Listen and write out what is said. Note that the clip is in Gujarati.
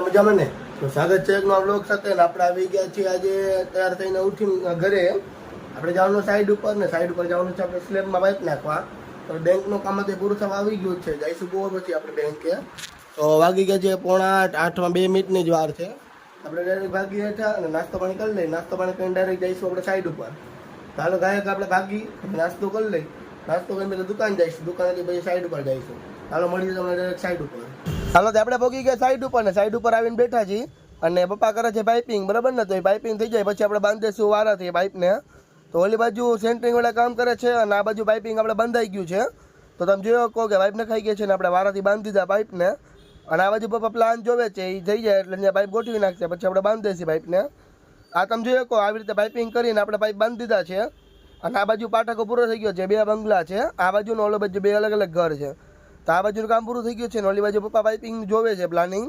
મજામાં ને તો સ્વાગત છે એકનો બ્લોગ સાથે ને આપણે આવી ગયા છીએ આજે તૈયાર થઈને ઉઠીને ઘરે આપણે જવાનું સાઈડ ઉપર ને સાઈડ ઉપર જવાનું છે આપણે સ્લેબમાં પાઇપ નાખવા તો બેંકનું કામ તે પૂરું થવા આવી ગયું છે જઈશું બહુ પછી આપણે બેંકે તો વાગી ગયા છે 7:45 8માં 2 મિનિટની જ વાર છે આપણે ડાયરેક્ટ ભાગી હેઠા અને નાસ્તો પાણી કરી લઈ નાસ્તો પાણી કરીને ડાયરેક્ટ જઈશું આપણે સાઈડ ઉપર ચાલો ગાયક આપણે ભાગી નાસ્તો કરી લઈ નાસ્તો કરીને દુકાન જઈશું દુકાનેથી પછી સાઈડ ઉપર જઈશું ચાલો મળીએ તમને ડાયરેક્ટ સાઈડ ઉપર હાલો તો આપણે પહોંચી ગયા સાઈડ ઉપર ને સાઈડ ઉપર આવીને બેઠા છીએ અને પપ્પા કરે છે પાઇપિંગ બરાબર ને તો એ પાઇપિંગ થઈ જાય પછી આપણે બાંધીશું વારાથી પાઇપને તો ઓલી બાજુ સેન્ટરિંગ વાળા કામ કરે છે અને આ બાજુ પાઇપિંગ આપણે બંધાઈ ગયું છે તો તમે જોયો કહો કે પાઇપને ખાઈ ગયા છે ને આપણે વારાથી બાંધી દીધા પાઇપને અને આ બાજુ પપ્પા પ્લાન જોવે છે એ થઈ જાય એટલે ત્યાં પાઇપ ગોઠવી નાખશે પછી આપણે બાંધી દઈશું પાઇપને આ તમે જોયો કહો આવી રીતે પાઇપિંગ કરીને આપણે પાઇપ બાંધી દીધા છે અને આ બાજુ પાટકો પૂરો થઈ ગયો છે 2 બંગલા છે આ બાજુ ને ઓલો બાજુ 2 અલગ અલગ ઘર છે તો આ બાજુનું કામ પૂરું થઈ ગયું છે ને ઓલી બાજુ પપ્પા પાઇપિંગ જોવે છે પ્લાનિંગ